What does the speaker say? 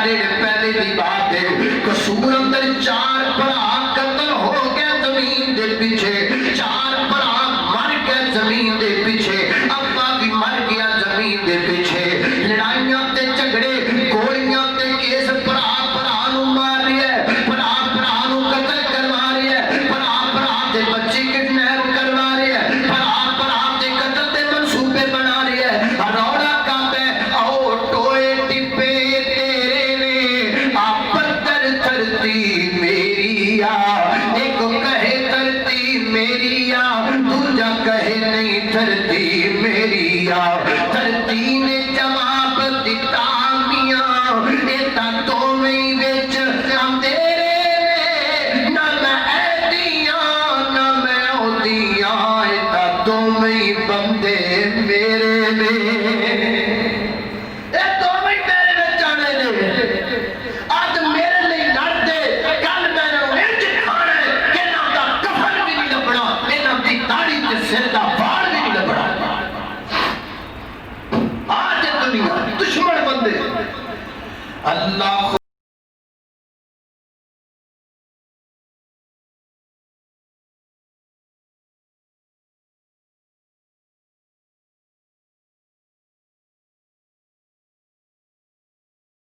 پہلے دی بات ہے قصور اندر 4 بھرا قتل ہو گئے زمین دے پیچھے 4 بھرا مر گئے زمین دے پیچھے ابا بھی مر گیا زمین دے پیچھے لڑائیاں تے جھگڑے گولیاں تے کیس بھرا بھرا نو مار رہی ہے بھرا بھرا نو قتل کروا رہی ہے بھرا بھرا دے بچے کڈنیپ کروا رہی ہے بھرا بھرا دے قتل دے منصوبے بنا رہی ہے روڑا کعب ہے او ٹوئے ٹپے تیرے نے آپ پر دھرتی میری آ ایک کہے دھرتی میری آ دوجا کہے نہیں دھرتی میری آ دھرتی نے جواب دیتا میاں ایتا تو میں وچ اندھیرے نے نہ میں ایدیاں نہ میں اودیاں ایتا تو میں بندے میرے نے اے تو میں میرے میں جانے نے آج میرے لئے لڑ دے کل میرے انج کھانا ہے کہ نہ دا کفن بھی نہیں لبڑا نہ دی داڑھی تے سر دا بال بھی نہیں لبڑا آج دنیا دشمن بندے اللہ